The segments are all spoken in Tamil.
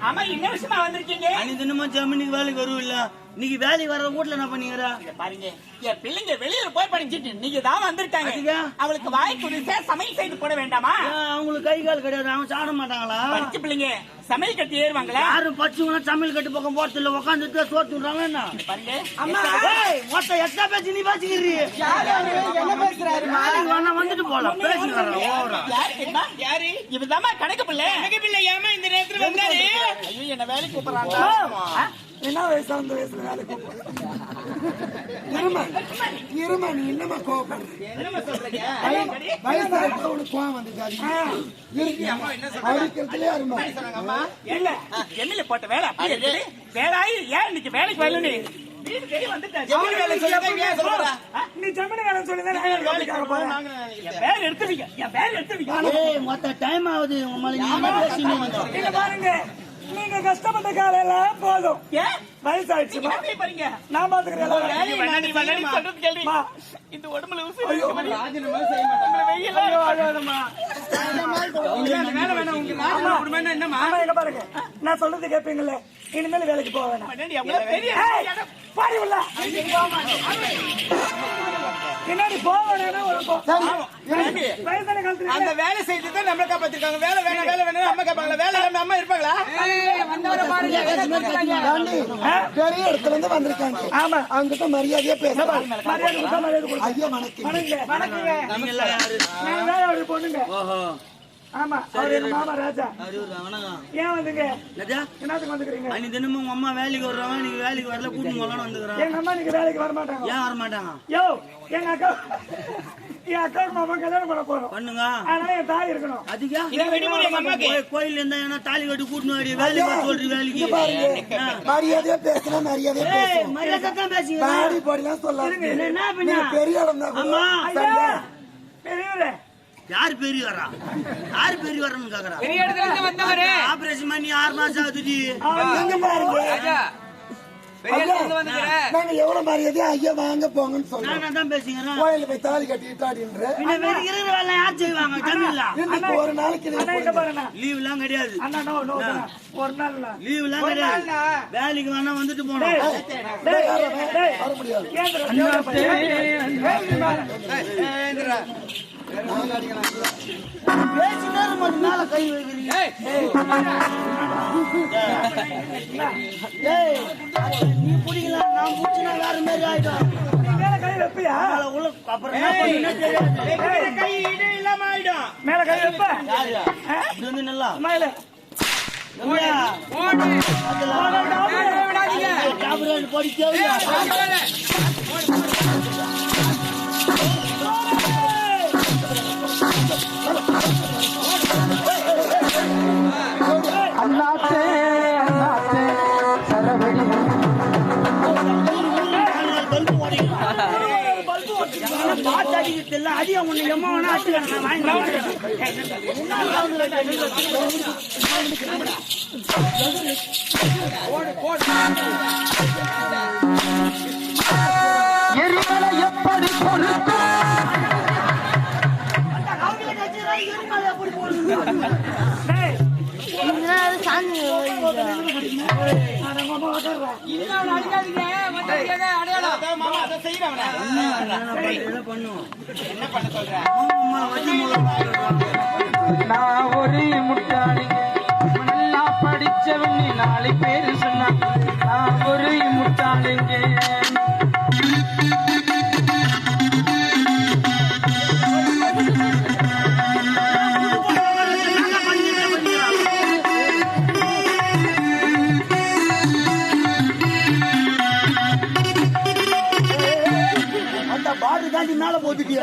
ஆமா, என்ன விஷயமா வந்திருக்கீங்க? அன்னைக்கு தினமும் ஜமீனுக்கு வேலைக்கு வருவில்ல, இன்னைக்கு வேலைக்கு வர வீட்டுல என்ன பண்ணீங்கறா? பாருங்க, என் பிள்ளைங்க வெளியில போய் படிச்சிட்டு நீங்க தான் வந்திருக்காங்க. அவளுக்கு வாய்க்கு ருசியா சமையல் செய்து போட வேண்டாமா? அவங்களுக்கு கை கால் கிடையாது, அவங்க சாட மாட்டாங்களா? படிச்ச பிள்ளைங்க சமையல் கட்டி ஏறுவாங்களா? யாரும் படிச்சவங்க சமையல் கட்டு பக்கம் போறது இல்ல, உட்காந்துட்டு சோத்து விடுறாங்க. என்ன பாருங்க, அம்மா மொத்த எக்ஸ்ட்ரா பேசி நீ பேசிக்கிறீ என்ன பேசுறாரு? வந்துட்டு போலாம் பேசுறாரு. யாரு இவதாமா கணக்கு பிள்ளை? கணக்கு பிள்ளை ஏமா இந்த நேரத்துல வந்தாரு? ஐயோ, என்ன வேலைக்கு கூப்பிடுறாங்க. என்ன வயசு அந்த வயசுல வேலைக்கு இருமா நீ என்னமா கோவப்படுற? வயசாக உனக்கு கோவம் வந்துச்சு. எண்ணில போட்ட வேலை வேலாயி ஏன் இன்னைக்கு வேலைக்கு வரல? நீ நீங்க கஷ்டப்பட்ட காலையில போதும், வயசாயிடுச்சு. நான் பாத்துக்கிறேன். இந்த உடம்புல பாருங்க, நான் சொல்றது கேட்பீங்கல்ல, இனிமேல் வேலைக்கு போக வேணாம். பின்னாடி அந்த வேலை செய்துதான் நம்மள காப்பாத்திருக்காங்க. வேலை வேணாம் வேலை வேணாம் நம்ம கேட்பாங்களா? வேலை இல்லாம அம்மா இருப்பாங்களா? பெரிய இடத்துல இருந்து வந்திருக்காங்க. ஆமா, அவங்கிட்ட மரியாதையா பேச. ஐயா வணக்கம். பொண்ணுங்க. ஆமா, அவரு மாமா ராஜா. ஏன் வந்தீங்க? என்னத்துக்கு வந்துக்கிறீங்க? அன்னைக்கு தினமும் உங்க அம்மா வேலைக்கு வர்றாங்க, நீங்க வேலைக்கு வரல, கூட்டிட்டு போகலான்னு வந்துக்கிறேன். எங்க அம்மா நீங்க வேலைக்கு வர மாட்டாங்க. ஏன் வர மாட்டாங்க? யோ, எங்க அக்கா என் அக்கா மாமா கல்யாணம் பண்ண போறோம். பண்ணுங்க. அதனால என் தாய் இருக்கணும். அதுக்கா கோயில் இருந்தா என்ன தாலி கட்டி கூட்டணும், வேலைக்கு சொல்றீ வேலைக்கு. மரியாதையா பேசணும், மரியாதையா பேசணும். மரியாதை தான் பேசுங்க. பாடி பாடிலாம் சொல்லாதீங்க. என்ன பண்ண பெரிய இடம் தான். ஆமா, பெரியவரே. யாரு பெரியவரா? யாரு பெரியவரன்னு கேக்குறா? பெரிய இடத்துல இருந்து வந்தவரே. ஆபரேஷன் பண்ணி 6 மாசம் ஆகுது. எங்க பாருங்க ராஜா, பெரிய இடத்துல இருந்து வந்தவரே. நாங்க எவ்வளவு மரியாதையா ஐயா வாங்க போங்கன்னு சொல்றோம். நான் தான் பேசுகிறேன். கோயில போய் தாலி கட்டிட்டு ஆடின்ற பின்ன வேற இருக்கிற வேலை யார் செய்வாங்க? ஜமீன்ல இன்னைக்கு ஒரு நாளைக்கு லீவ் எல்லாம் கிடையாது. அண்ணா நோ நோ ஒரு நாள் லீவ் எல்லாம் கிடையாது. வேலைக்கு வேணா வந்துட்டு போனோம். வர முடியாது. மேல கை வைக்கிறீங்க. நீ பிடிக்கலாம், நான் பிடிச்சினா வேற மாதிரி ஆயிடும். மேல கை வைப்பியா? அப்புறம் என்ன பண்ணுன்னு தெரியாது. கை இடு இல்லாம ஆயிடும். மேல கை வைப்ப இது வந்து நல்லா மேல அண்ணாத்தே அண்ணாத்தே சரவடி அதிக ஒண்ணு எம்மா வேணா எரிமலை எப்படி பொறுக்கும்? நான் ஒரு முட்டாளிங்க, நல்லா படிச்சவன் 4 பேரு சொன்னா நான் ஒரு முட்டாளிங்க. தாண்டி மேல போட்டுட்டியா?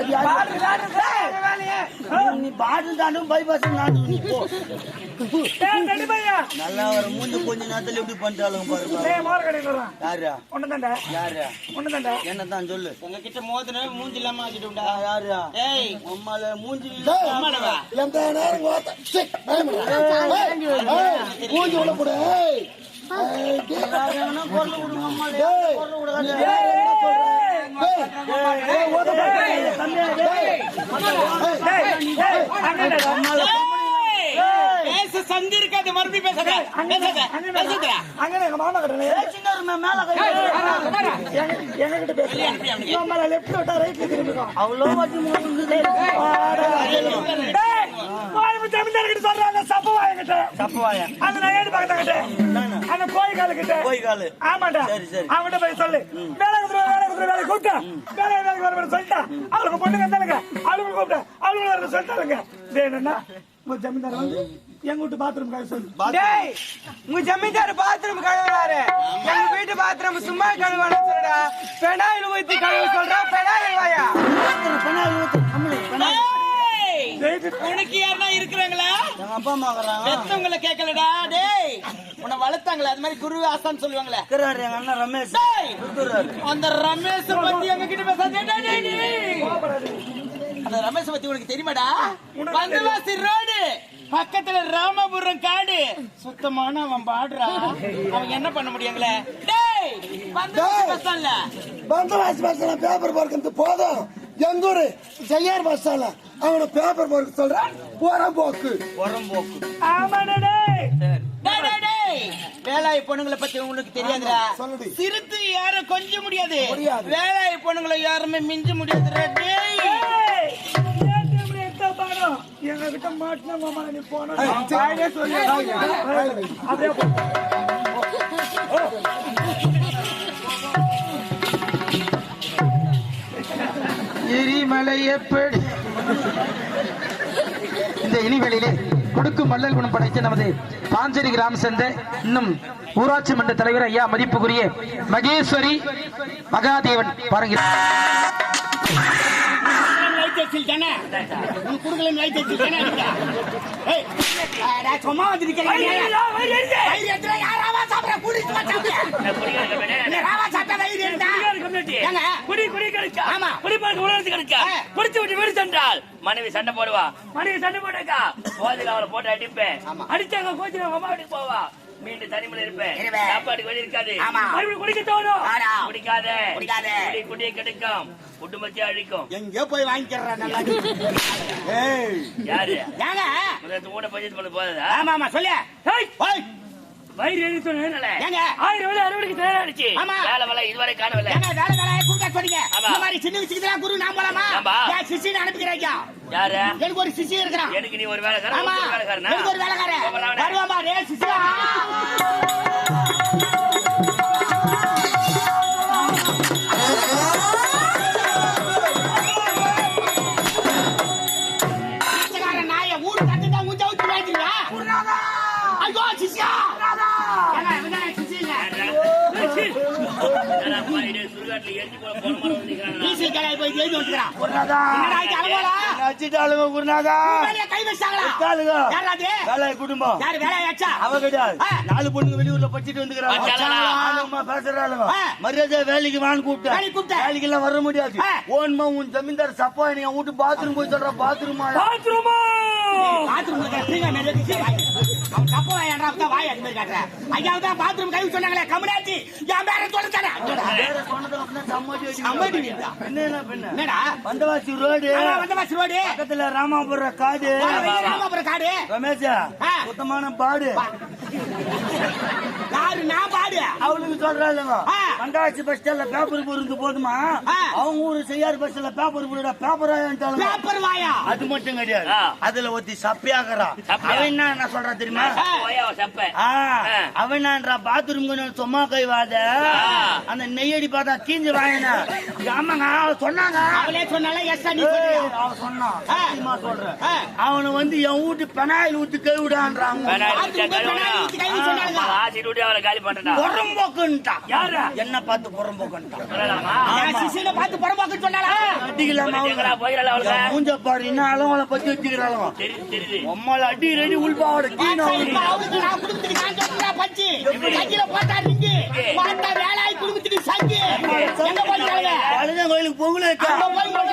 நீ பாட்டில் தாண்டும் பைபாஸ் நல்லா வர மூஞ்சி கொஞ்ச நேரத்துல எப்படி பண்ணிட்டாலும் பாருங்க. யாரா யாரா என்னதான் சொல்லு. உங்ககிட்ட மோதின மூஞ்சி இல்லாம ஆக்கிட்டுண்டா. யாரா? அம்மால மூஞ்சி மூஞ்சி உள்ள போடு. குரல் விடுங்க அம்மால குரல் விடாத. பேச சங்கு இருக்காது. மறுபடியும் பேசுறா. அங்க எங்க மாமா கிட்ட சின்ன மேல கை எங்ககிட்ட பேசுறேன். மேல லெஃப்ட் விட்டா ரைட்ல திரும்பிக்கும். அவ்வளோ வாட்டி ஜமீன்தார்கிட்ட சொல்றாங்க சப்பவாயங்கிட்ட. சப்பவாயா அந்த நையடி பக்கத்துக்கிட்ட அந்த கோயிக்காலுக்கிட்ட. கோயிக்காலு ஆமாண்டா. சரி சரி அவங்கிட்ட போய் சொல்லு. வேலை கூப்பிட்டா வேலைக்கு வர சொல்லிட்டா அவளுக்கு பொண்ணுங்க இருந்தாலுங்க அவளுக்கு கூப்பிட்டா அவளுக்கு வர சொல்லிட்டாருங்க. வேணும்னா உங்க ஜமீன்தார் வந்து எங்க வீட்டு பாத்ரூம் கழுவ சொல்லு. டேய், உங்க ஜமீன்தார் பாத்ரூம் கழுவுறாரு. எங்க வீட்டு பாத்ரூம் சும்மா கழுவானு சொல்றா. பெனாயில் ஊத்தி கழுவ சொல்றா. பெனாயில் வாயா. உனக்கு யாரா இருக்கிறாங்களா? எங்க அப்பா அம்மா வர்றாங்க. பெத்தவங்கள கேட்கலடா. டேய், உன்னை வளர்த்தாங்களே அது மாதிரி குரு ஆசான்னு சொல்லுவாங்களே. இருக்கிறாரு எங்க அண்ணன் ரமேஷ். அந்த ரமேஷ் பத்தி எங்க கிட்ட பேசாதே. அந்த ரமேஷ் பத்தி உனக்கு தெரியுமாடா? வந்தவாசி ரோடு பக்கத்துல ராமபுரம் காடு சுத்தமான அவன் பாடுறா. அவங்க என்ன பண்ண முடியுங்களே? டேய், வந்தவாசி பஸ் ஸ்டாண்ட்ல பந்தவாசி பஸ் ஸ்டாண்ட்ல பேப்பர் போர்க்கிறது போதும். எங்க ஊரு ஜெயார் பஸ் ஸ்டாண்ட்ல அவன பேப்பர் போர்க்க சொல்றான். புறம்போக்கு. ஆமாடா. டேய், வேலாய் பொண்ணுங்களை பத்தி உங்களுக்கு தெரியாதுடா. சிறுத்து யாரும் கொஞ்ச முடியாது. வேலாய் பொண்ணுங்களை யாருமே மிஞ்ச முடியாதுடா. டேய், எங்க கிட்ட மாட்டினா மாமா நீ போன அப்படியே எரிமலை எப்படி இந்த இனிவெளியிலே கொடுக்கும் மல்லல் குணம் படைத்த நமது பாஞ்சேரி கிராம சேர்ந்த இன்னும் ஊராட்சி மன்ற தலைவர் ஐயா மதிப்புக்குரிய மகேஸ்வரி மகாதேவன் பாருங்க. சும்மா வந்து மனைவி சண்டை போடுவா. மனைவி சண்டை போட்டாக்கா போதுல அவளை போட்டு அடிப்பேன். அடிச்சாங்க கோச்சில அம்மா வீட்டுக்கு போவா. மீண்டும் தனிமலை இருப்பேன். சாப்பாடு வழி இருக்காது. குடிக்க தோணும். குடிக்காத குடிய கிடைக்கும். குடும்பத்தை அழிக்கும். எங்க போய் வாங்கிக்கிறேன். நல்லா யாரு கூட பட்ஜெட் பண்ண போதா? ஆமா ஆமா சொல்லு. வயிறு எழுதினேன் 1000 வேலை அறுவடைக்கு தயாராச்சு. வேலை வேலை இதுவரை காணவில்லை. சின்ன விஷயத்துல குரு நான் போலாமா? சிசின்னு அனுப்பிக்கிறேன். யாரு? எனக்கு ஒரு சிசி இருக்கிறான். எனக்கு நீ ஒரு வேலைக்காரன். எனக்கு ஒரு வேலைக்காரன் வருவாமா? ரே சிசியா நாய ஊரு கட்டுதான் ஊஞ்சா ஊற்றி வாங்கிங்களா? ஐயோ சிசியா சுடுகாட்டுல எரிஞ்சு போன குடும்பம் அவ கிடையாது. 4 பொண்ணுங்க வெளியூர்ல படிச்சுட்டு வந்துக்கிறாங்க. பேசுறாங்க மரியாதை வேலைக்கு வான்னு கூப்பிட்டேன். வேலைக்கு எல்லாம் வர முடியாது. ஓன்மா உன் ஜமீன்தார் சப்பா என் வீட்டு பாத்ரூம் போய் சொல்ற. பாத்ரூமா பாத்ரூம் கை சொன்னாங்களே கம்யூனிட்டி என் பேர சொல்லுறேன். வந்தவாசி ரோடு பக்கத்துல ராமாபுரம் காடு. ரமேஷா சுத்தமான பாடு. யாரு நான் பாடு? அவளுக்கு சொல்றாங்க வந்தவாசி பஸ் ஸ்டாண்ட்ல பேப்பர் போறது போதுமா? அவங்க ஊரு செய்யார் பஸ் ஸ்டாண்ட்ல பேப்பர் போடுற பேப்பர் வாயா. அது மட்டும் கிடையாது. அதுல ஒத்தி சப்பையாக்குறா. அவன் என்ன சொல்றா தெரியுமா? அவன் என்னன்றா பாத்ரூம் சும்மா கை வாத அந்த நெய்யடி பார்த்தா கீஞ்சு வாங்கினா. ஆமாங்க சொன்னாங்க. அவளே சொன்னால சொல்றேன். அவனை வந்து என் வீட்டு பெனாயில் ஊத்தி கை விடான்றாங்க. புறம்போக்குன்ட்டான். என்ன பார்த்து புறம்போக்குன்ட்டான். மூஞ்ச பாரு என்ன அளவங்களை பத்தி வச்சுக்கிறாங்க. உம்மள அடி ரெடி உள்பாவோட கோயிலுக்கு பொங்கல்